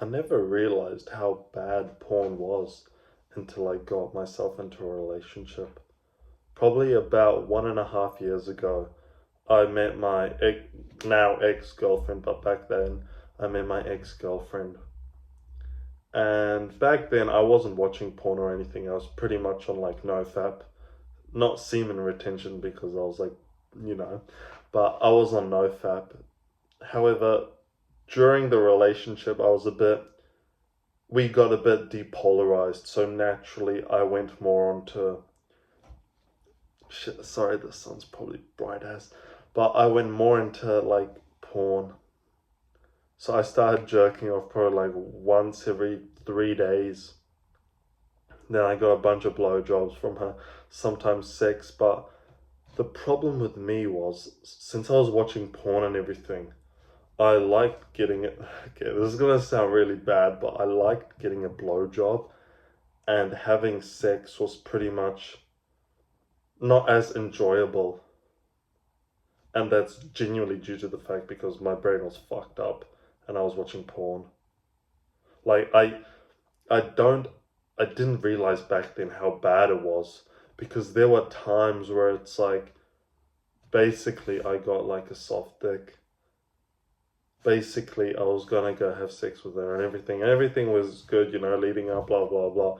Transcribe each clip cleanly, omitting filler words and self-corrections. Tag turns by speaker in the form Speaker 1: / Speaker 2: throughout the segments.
Speaker 1: I never realized how bad porn was until I got myself into a relationship. Probably about 1.5 years ago, I met my now ex-girlfriend, but back then I met my ex-girlfriend. And back then I wasn't watching porn or anything. I was pretty much on like NoFap, not semen retention because I was like, you know, but I was on NoFap. However, during the relationship, we got a bit depolarized. So naturally, I went more onto, shit, sorry, the sun's probably bright as, but I went more into like porn. So I started jerking off probably like once every 3 days. Then I got a bunch of blowjobs from her, sometimes sex. But the problem with me was, since I was watching porn and everything, I liked getting it. Okay, this is gonna sound really bad, but I liked getting a blowjob, and having sex was pretty much not as enjoyable. And that's genuinely due to the fact because my brain was fucked up and I was watching porn. Like I don't I didn't realize back then how bad it was because there were times where it's like basically I got like a soft dick. Basically I was gonna go have sex with her and everything. Everything was good, leading up, blah blah blah.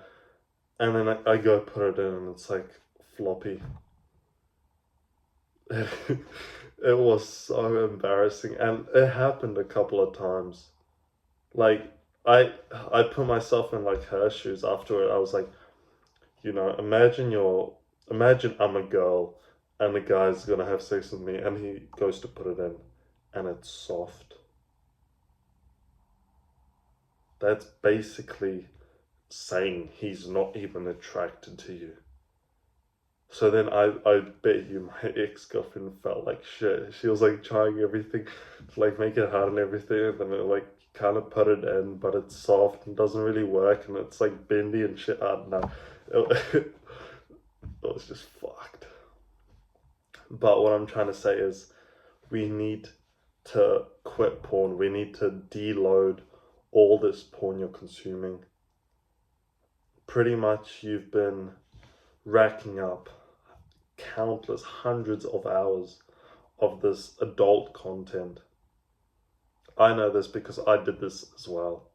Speaker 1: And then I go put it in and it's like floppy. It was so embarrassing and it happened a couple of times. Like I put myself in like her shoes after it. I was like, imagine I'm a girl and the guy's gonna have sex with me and he goes to put it in and it's soft. That's basically saying he's not even attracted to you. So then I bet you my ex-girlfriend felt like shit. She was like trying everything to like make it hard and everything, and then it like kind of put it in, but it's soft and doesn't really work, and it's like bendy and shit. I don't know. It, it was just fucked. But what I'm trying to say is we need to quit porn. We need to deload all this porn you're consuming. Pretty much you've been racking up countless hundreds of hours of this adult content. I know this because I did this as well.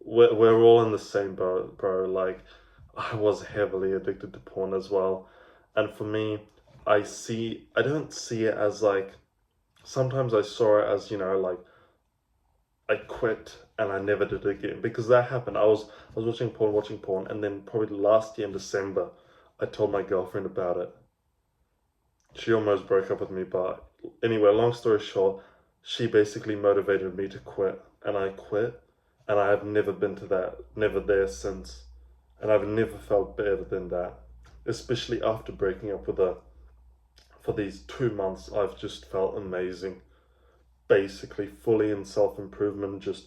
Speaker 1: We're all in the same boat, bro. Like, I was heavily addicted to porn as well. And for me, I don't see it as like, sometimes I saw it as, like, I quit and I never did it again. Because that happened. I was watching porn, and then probably last year in December, I told my girlfriend about it. She almost broke up with me, but anyway, long story short, she basically motivated me to quit, and I quit, and I have never been to that, never there since, and I've never felt better than that, especially after breaking up with her. For these 2 months, I've just felt amazing, basically fully in self-improvement, just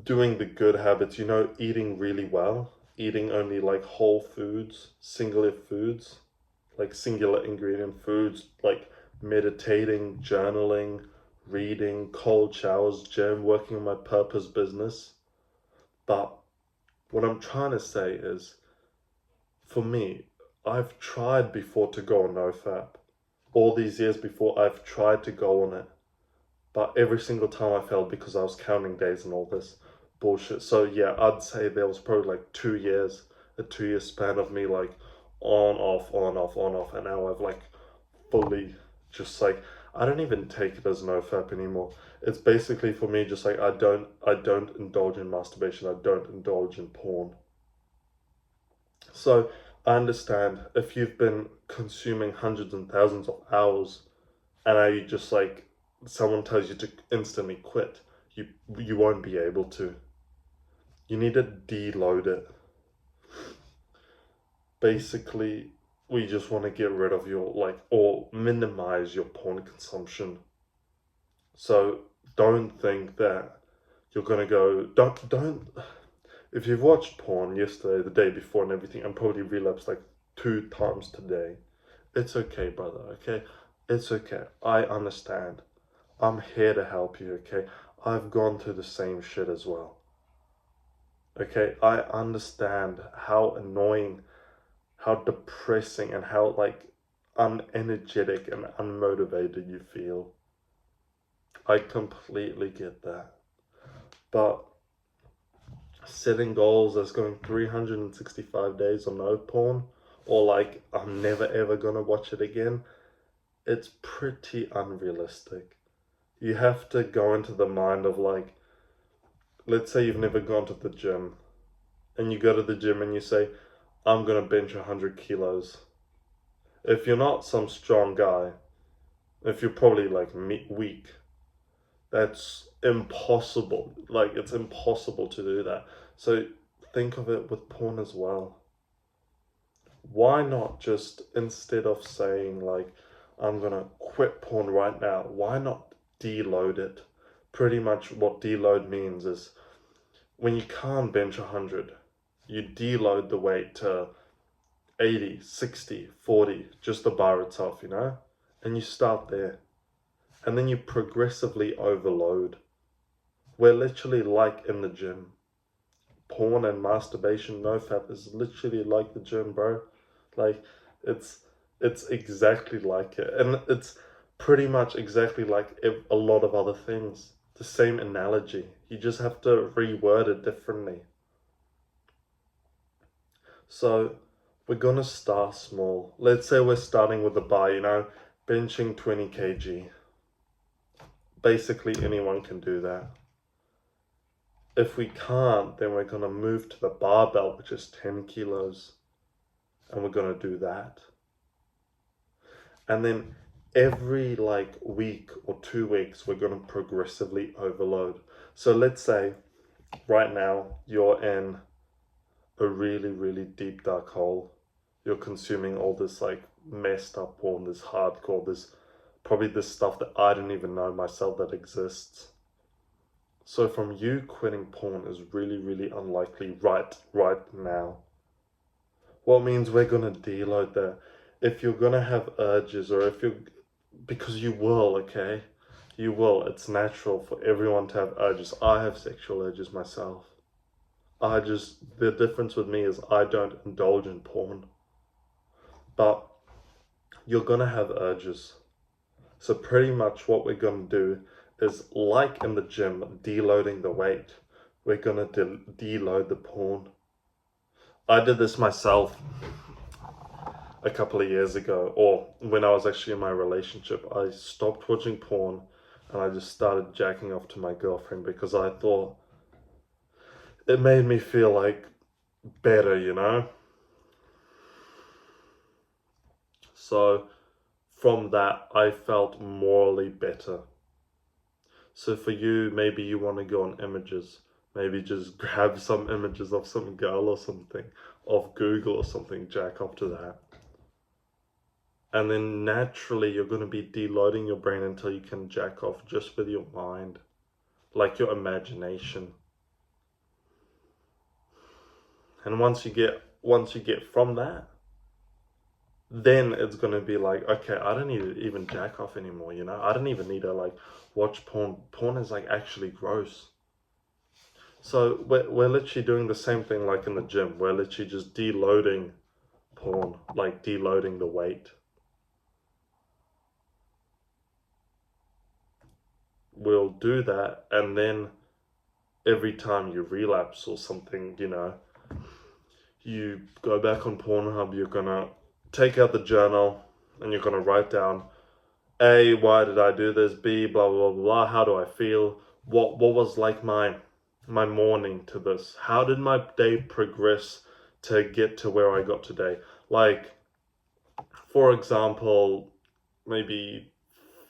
Speaker 1: doing the good habits, eating really well, eating only like whole foods, singular foods, like singular ingredient foods, like meditating, journaling, reading, cold showers, gym, working on my purpose business. But what I'm trying to say is, for me, I've tried before to go on NoFap. All these years before, I've tried to go on it. But every single time I failed because I was counting days and all this bullshit. So yeah, I'd say there was probably like 2 years, a 2 year span of me like on, off, on, off, on, off. And now I've like fully just like, I don't even take it as NoFap anymore. It's basically for me just like I don't indulge in masturbation. I don't indulge in porn. So I understand if you've been consuming hundreds and thousands of hours and now you just like someone tells you to instantly quit, you won't be able to. You need to deload it. Basically, we just want to get rid of your like or minimize your porn consumption. So don't think that you're gonna go don't if you've watched porn yesterday, the day before and everything, and probably relapsed like 2 times today, it's okay, brother, okay? It's okay. I understand. I'm here to help you, okay? I've gone through the same shit as well. Okay, I understand how annoying, how depressing, and how like unenergetic and unmotivated you feel. I completely get that. But setting goals as going 365 days or no porn, or like I'm never ever gonna watch it again, it's pretty unrealistic. You have to go into the mind of like, let's say you've never gone to the gym, and you go to the gym and you say, I'm gonna bench 100 kilos. If you're not some strong guy, if you're probably like weak, that's impossible. Like, it's impossible to do that. So think of it with porn as well. Why not just, instead of saying like, I'm gonna quit porn right now, why not deload it? Pretty much what deload means is when you can't bench 100, you deload the weight to 80, 60, 40, just the bar itself, you know? And you start there. And then you progressively overload. We're literally like in the gym. Porn and masturbation, nofap, is literally like the gym, bro. Like, it's exactly like it. And it's pretty much exactly like a lot of other things. The same analogy. You just have to reword it differently. So we're gonna start small. Let's say we're starting with the bar, you know, benching 20 kg. Basically anyone can do that. If we can't, then we're gonna move to the barbell, which is 10 kilos. And we're gonna do that. And then every like week or 2 weeks, we're gonna progressively overload. So let's say right now you're in a really, really deep dark hole. You're consuming all this like messed up porn, this hardcore, this probably this stuff that I didn't even know myself that exists. So from you quitting porn is really, really unlikely right now. What means we're gonna deload that. If you're gonna have urges, or if you're, because you will, okay? You will. It's natural for everyone to have urges. I have sexual urges myself. The difference with me is I don't indulge in porn. But you're gonna have urges. So pretty much what we're gonna do is, like in the gym, deloading the weight. We're gonna deload the porn. I did this myself a couple of years ago, or when I was actually in my relationship. I stopped watching porn and I just started jacking off to my girlfriend because I thought it made me feel like better, you know? So from that, I felt morally better. So for you, maybe you want to go on images. Maybe just grab some images of some girl or something, of Google or something, jack off to that. And then naturally, you're going to be deloading your brain until you can jack off just with your mind, like your imagination. And once you get from that, then it's going to be like, okay, I don't need to even jack off anymore, you know? I don't even need to like watch porn. Porn is like actually gross. So we're literally doing the same thing like in the gym. We're literally just deloading porn, like deloading the weight. We'll do that, and then every time you relapse or something, you know, you go back on Pornhub, you're gonna take out the journal and you're gonna write down, A, why did I do this? B, blah, blah, blah, blah. How do I feel? What was like my morning to this? How did my day progress to get to where I got today? Like, for example, maybe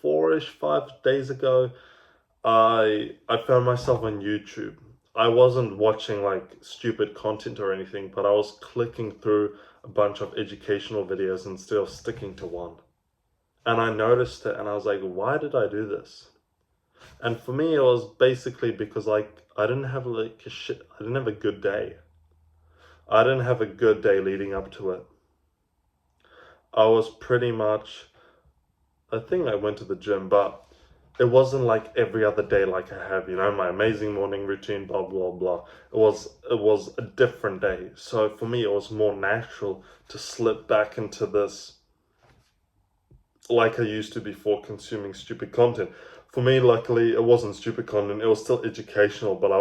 Speaker 1: 5 days ago, I found myself on YouTube. I wasn't watching like stupid content or anything, but I was clicking through a bunch of educational videos instead of sticking to one. And I noticed it and I was like, why did I do this? And for me, it was basically because like I didn't have a good day. I didn't have a good day leading up to it. I was pretty much, I think I went to the gym, but it wasn't like every other day like I have, you know, my amazing morning routine, blah, blah, blah. It was a different day. So for me, it was more natural to slip back into this like I used to before consuming stupid content. For me, luckily, it wasn't stupid content. It was still educational, but I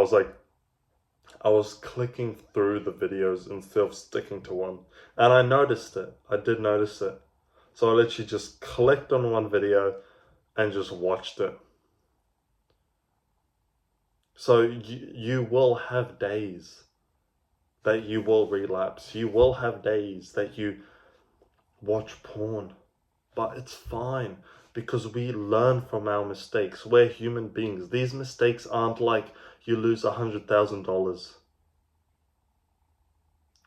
Speaker 1: was clicking through the videos instead of sticking to one. And I noticed it. I did notice it. So I literally just clicked on one video and just watched it. So you will have days that you will relapse. You will have days that you watch porn. But it's fine because we learn from our mistakes. We're human beings. These mistakes aren't like you lose $100,000.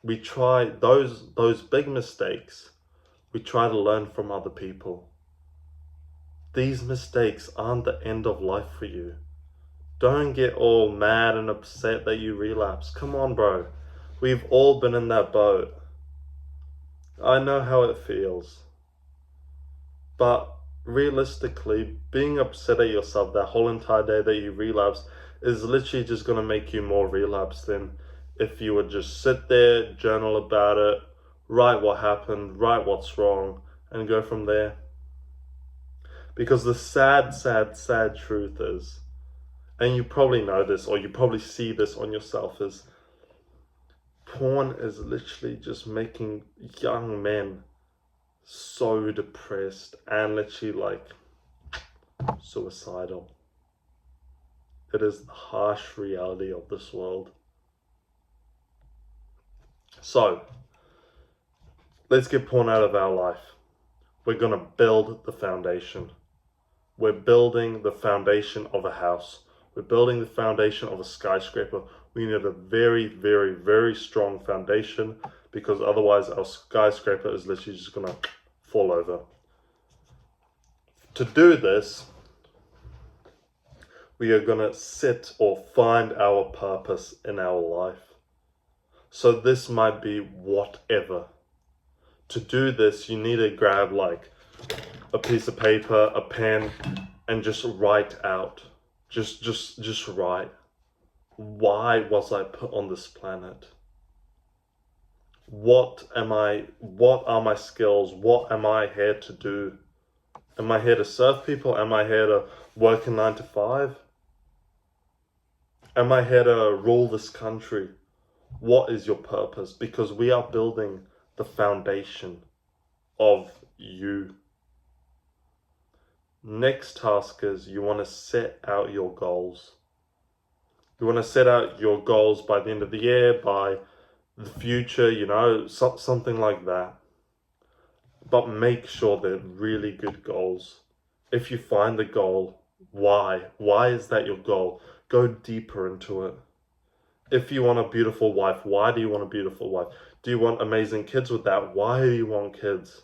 Speaker 1: We try those big mistakes. We try to learn from other people. These mistakes aren't the end of life for you. Don't get all mad and upset that you relapse. Come on, bro. We've all been in that boat. I know how it feels. But realistically, being upset at yourself that whole entire day that you relapse is literally just going to make you more relapse than if you would just sit there, journal about it, write what happened, write what's wrong, and go from there. Because the sad truth is, and you probably know this, or you probably see this on yourself, is porn is literally just making young men so depressed and literally like suicidal. It is the harsh reality of this world. So let's get porn out of our life. We're gonna build the foundation. We're building the foundation of a house. We're building the foundation of a skyscraper. We need a very, very, very strong foundation because otherwise our skyscraper is literally just gonna fall over. To do this, we are gonna set or find our purpose in our life. So this might be whatever. To do this, you need to grab like a piece of paper, a pen, and just write out. Just write. Why was I put on this planet? What are my skills? What am I here to do? Am I here to serve people? Am I here to work a 9 to 5? Am I here to rule this country? What is your purpose? Because we are building the foundation of you. Next task is you want to set out your goals. You want to set out your goals by the end of the year, by the future, you know, something like that. But make sure they're really good goals. If you find the goal, why? Why is that your goal? Go deeper into it. If you want a beautiful wife, why do you want a beautiful wife? Do you want amazing kids with that? Why do you want kids?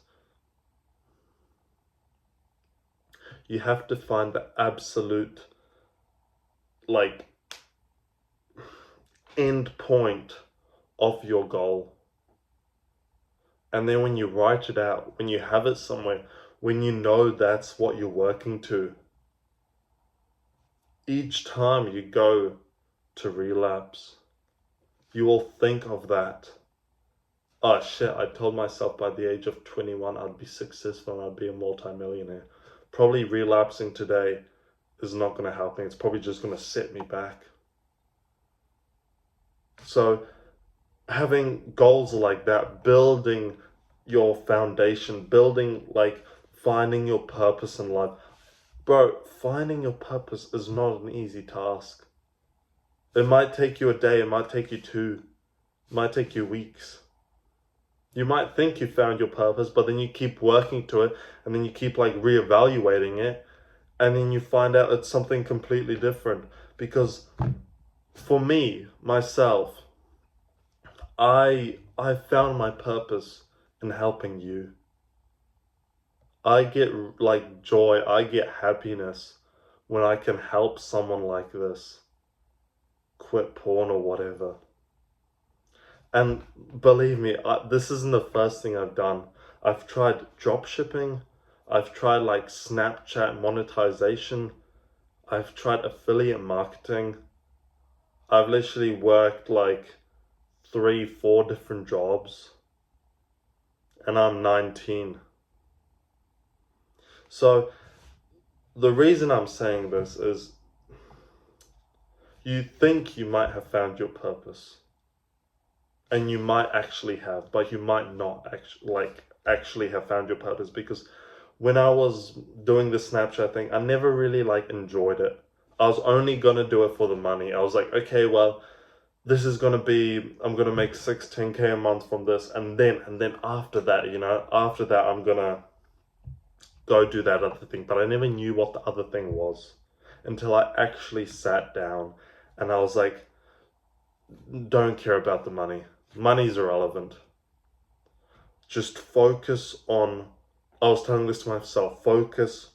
Speaker 1: You have to find the absolute, like, end point of your goal. And then when you write it out, when you have it somewhere, when you know that's what you're working to, each time you go to relapse, you will think of that. Oh shit, I told myself by the age of 21 I'd be successful and I'd be a multi-millionaire. Probably relapsing today is not going to help me. It's probably just going to set me back. So having goals like that, building your foundation, building, like, finding your purpose in life. Bro, finding your purpose is not an easy task. It might take you a day, it might take you 2, it might take you weeks. You might think you found your purpose, but then you keep working to it, and then you keep like reevaluating it, and then you find out it's something completely different. Because for me, myself, I found my purpose in helping you. I get like joy, I get happiness when I can help someone like this quit porn or whatever. And believe me, this isn't the first thing I've done. I've tried drop shipping. I've tried like Snapchat monetization. I've tried affiliate marketing. I've literally worked like 3, 4 different jobs, and I'm 19. So the reason I'm saying this is you think you might have found your purpose, and you might actually have, but you might not actually have found your purpose, because when I was doing the Snapchat thing, I never really enjoyed it. I was only gonna do it for the money. I was like, okay, well, this is gonna be, I'm gonna make 10K a month from this, and then after that, after that I'm gonna go do that other thing. But I never knew what the other thing was until I actually sat down and I was like, don't care about the money. Money's irrelevant. Just focus on, I was telling this to myself, focus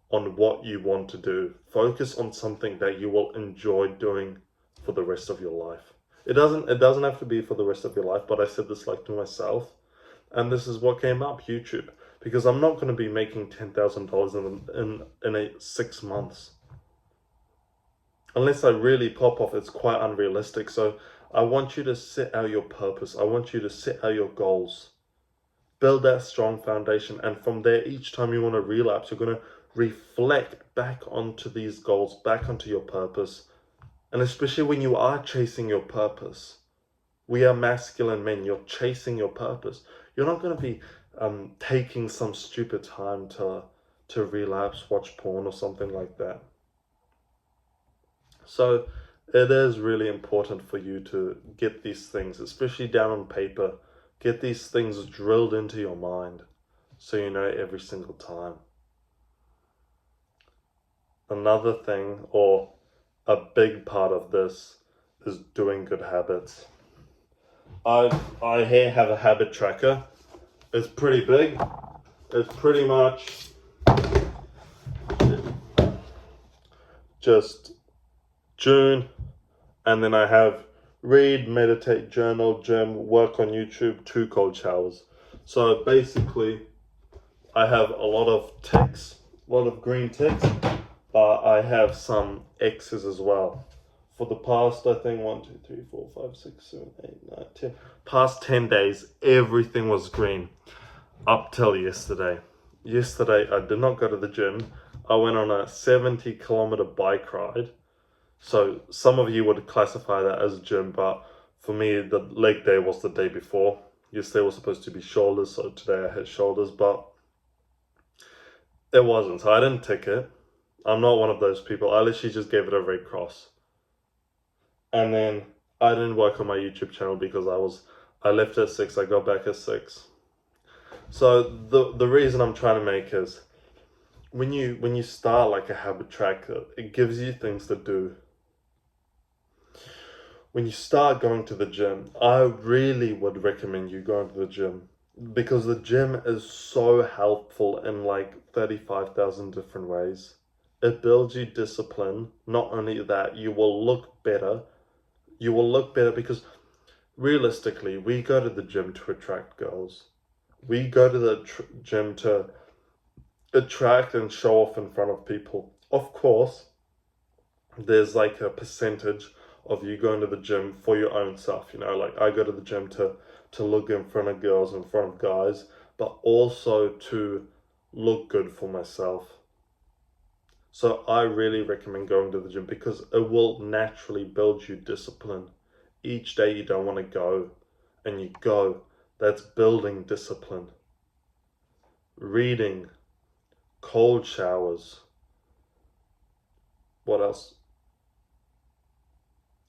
Speaker 1: on what you want to do. Focus on something that you will enjoy doing for the rest of your life. It doesn't have to be for the rest of your life, but I said this to myself, and this is what came up, YouTube. Because I'm not going to be making $10,000 in 6 months. Unless I really pop off, it's quite unrealistic. So I want you to set out your purpose. I want you to set out your goals. Build that strong foundation. And from there, each time you want to relapse, you're going to reflect back onto these goals, back onto your purpose. And especially when you are chasing your purpose. We are masculine men. You're chasing your purpose. You're not going to be taking some stupid time to relapse, watch porn or something like that. So it is really important for you to get these things, especially down on paper, get these things drilled into your mind so you know every single time. Another thing, or a big part of this, is doing good habits. I here have a habit tracker. It's pretty big. It's pretty much just June, and then I have read, meditate, journal, gym, work on YouTube, 2 cold showers. So basically, I have a lot of ticks, a lot of green ticks, but I have some X's as well. For the past, I think 1, 2, 3, 4, 5, 6, 7, 8, 9, 10. Past 10 days, everything was green. Up till yesterday. Yesterday, I did not go to the gym. I went on a 70-kilometer bike ride. So some of you would classify that as a gym, but for me, the leg day was the day before. Yesterday was supposed to be shoulders, so today I had shoulders, but it wasn't. So I didn't tick it. I'm not one of those people. I literally just gave it a red cross. And then I didn't work on my YouTube channel because I left at 6, I got back at 6. So the reason I'm trying to make is when you start a habit tracker, it gives you things to do. When you start going to the gym, I really would recommend you going to the gym, because the gym is so helpful in 35,000 different ways. It builds you discipline. Not only that, you will look better. You will look better because realistically, we go to the gym to attract girls. We go to the gym to attract and show off in front of people. Of course, there's a percentage of you going to the gym for your own self. I go to the gym to look in front of girls, in front of guys, but also to look good for myself. So I really recommend going to the gym because it will naturally build you discipline. Each day you don't want to go, and you go. That's building discipline. Reading, cold showers. What else?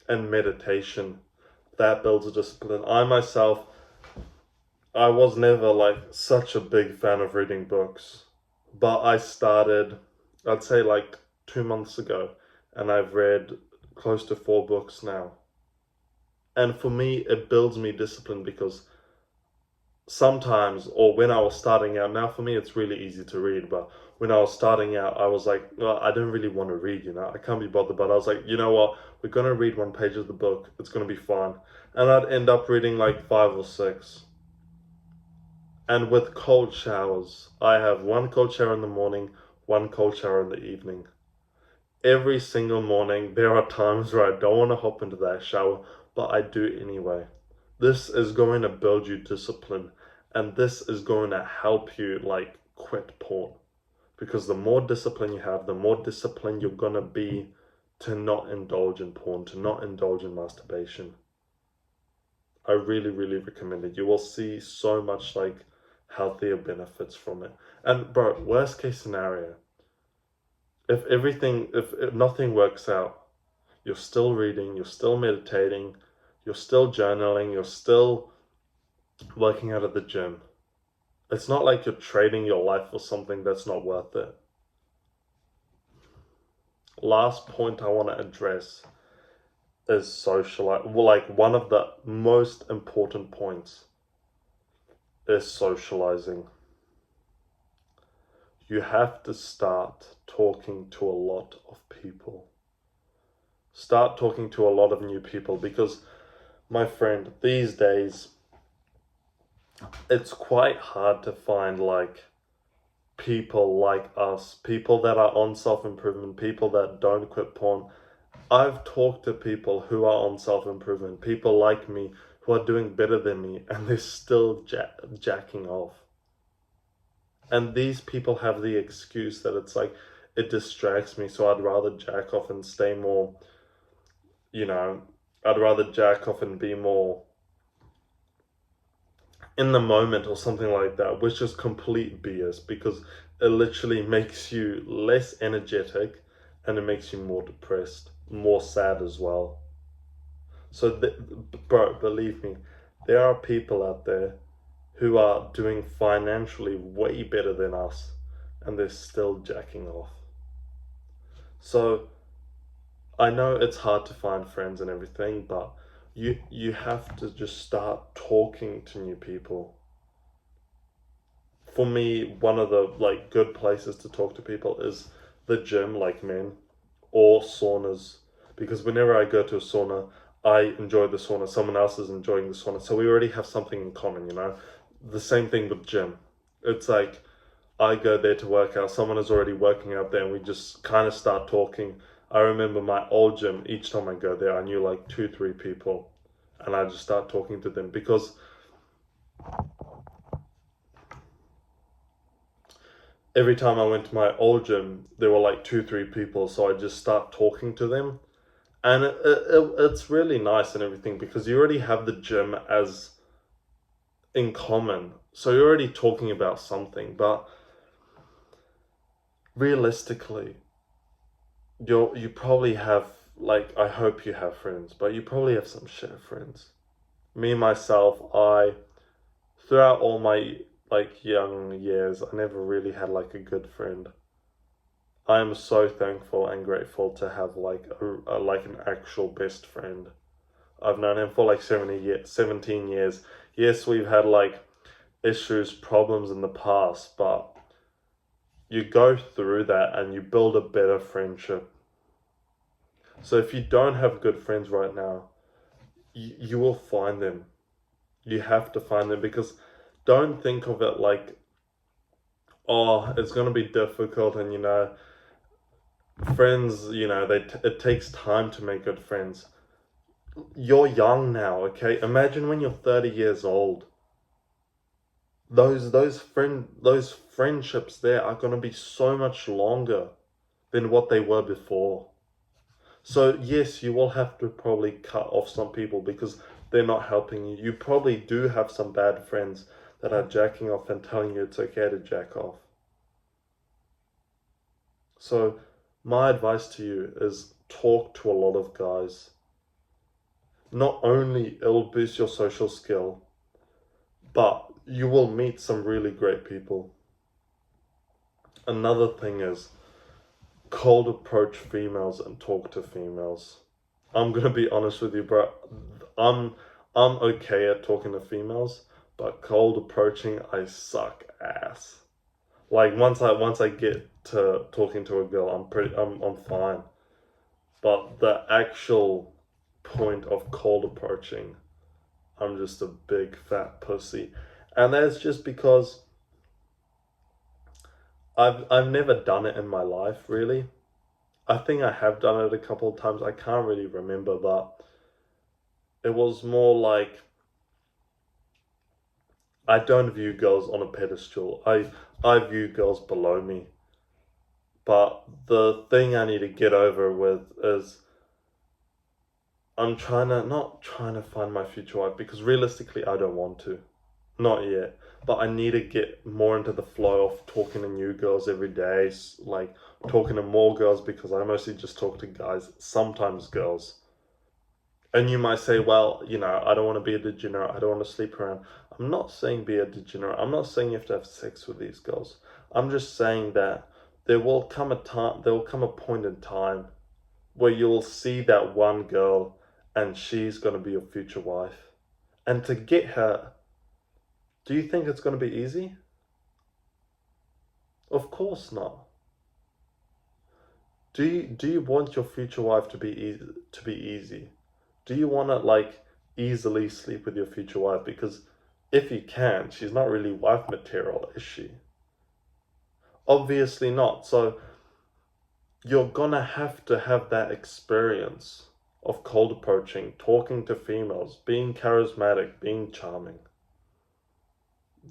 Speaker 1: And meditation. That builds a discipline. I myself, I was never such a big fan of reading books, but I started, I'd say 2 months ago, and I've read close to 4 books now. And for me, it builds me discipline because sometimes, or when I was starting out, now for me it's really easy to read, but when I was starting out, I was well, I don't really want to read, I can't be bothered, but I was you know what, we're going to read 1 page of the book, it's going to be fun. And I'd end up reading 5 or 6. And with cold showers, I have 1 cold shower in the morning, 1 cold shower in the evening. Every single morning, there are times where I don't want to hop into that shower, but I do anyway. This is going to build you discipline, and this is going to help you like quit porn. Because the more discipline you have, the more disciplined you're going to be to not indulge in porn, to not indulge in masturbation. I really, really recommend it. You will see so much like healthier benefits from it. And bro, worst case scenario, if nothing works out, you're still reading, you're still meditating, you're still journaling, you're still working out at the gym. It's not like you're trading your life for something that's not worth it. Last point I want to address is socialize. Well, like one of the most important points is socializing. You have to start talking to a lot of people. Start talking to a lot of new people because, my friend, these days it's quite hard to find like people like us, people that are on self-improvement, people that don't quit porn. I've talked to people who are on self-improvement, people like me who are doing better than me, and they're still jacking off. And these people have the excuse that it's like, it distracts me, so I'd rather jack off and stay more, I'd rather jack off and be more in the moment or something like that, which is complete BS because it literally makes you less energetic and it makes you more depressed, more sad as well. So, bro, believe me, there are people out there who are doing financially way better than us and they're still jacking off. So, I know it's hard to find friends and everything, but you have to just start talking to new people. For me, one of the like good places to talk to people is the gym, like men, or saunas, because whenever I go to a sauna, I enjoy the sauna, someone else is enjoying the sauna, so we already have something in common, The same thing with gym. It's like I go there to work out, someone is already working out there, and we just kind of start talking. I remember my old gym, each time I go there, I knew like 2, 3 people, and I just start talking to them because every time I went to my old gym, there were like 2, 3 people, so I just start talking to them. And it's really nice and everything because you already have the gym as in common. So you're already talking about something, but realistically, you probably have, like, I hope you have friends, but you probably have some shit friends. Me, myself, throughout all my, like, young years, I never really had, like, a good friend. I am so thankful and grateful to have, like, like an actual best friend. I've known him for, like, 17 years. Yes, we've had, like, issues, problems in the past, but you go through that and you build a better friendship. So if you don't have good friends right now, you will find them. You have to find them because don't think of it like, oh, it's going to be difficult and, friends, it takes time to make good friends. You're young now, okay? Imagine when you're 30 years old. Those friendships there are going to be so much longer than what they were before. So yes, you will have to probably cut off some people because they're not helping you. You probably do have some bad friends that are jacking off and telling you it's okay to jack off. So my advice to you is talk to a lot of guys. Not only it'll boost your social skill, but you will meet some really great people. Another thing is cold approach females and talk to females. I'm gonna be honest with you, bro. I'm okay at talking to females, but cold approaching, I suck ass. Like once I get to talking to a girl, I'm fine. But the actual point of cold approaching, I'm just a big fat pussy. And that's just because I've never done it in my life, really. I think I have done it a couple of times. I can't really remember, but it was more like I don't view girls on a pedestal. I view girls below me. But the thing I need to get over with is I'm not trying to find my future wife, because realistically I don't want to. Not yet. But I need to get more into the flow of talking to new girls every day, like talking to more girls, because I mostly just talk to guys, sometimes girls. And you might say, well, I don't want to be a degenerate. I don't want to sleep around. I'm not saying be a degenerate. I'm not saying you have to have sex with these girls. I'm just saying that there will come a point in time where you'll see that one girl and she's going to be your future wife. And to get her, do you think it's going to be easy? Of course not. Do you want your future wife to be easy? Do you want to like easily sleep with your future wife? Because if you can, she's not really wife material, is she? Obviously not. So you're gonna have to have that experience of cold approaching, talking to females, being charismatic, being charming.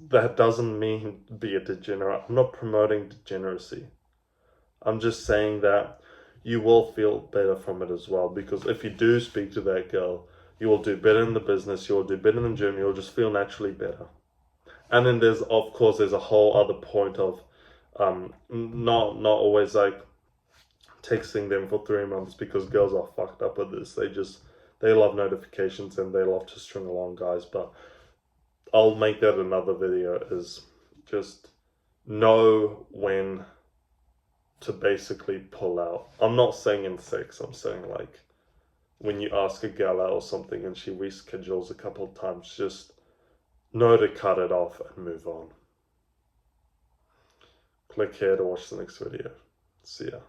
Speaker 1: That doesn't mean be a degenerate. I'm not promoting degeneracy. I'm just saying that you will feel better from it as well, because if you do speak to that girl, you will do better in the business, you will do better in the gym, you'll just feel naturally better. And then there's a whole other point of not always like texting them for 3 months, because girls are fucked up with this. They love notifications and they love to string along guys. But I'll make that another video, is just know when to basically pull out. I'm not saying in sex, I'm saying like when you ask a gal out or something and she reschedules a couple of times, just know to cut it off and move on. Click here to watch the next video. See ya.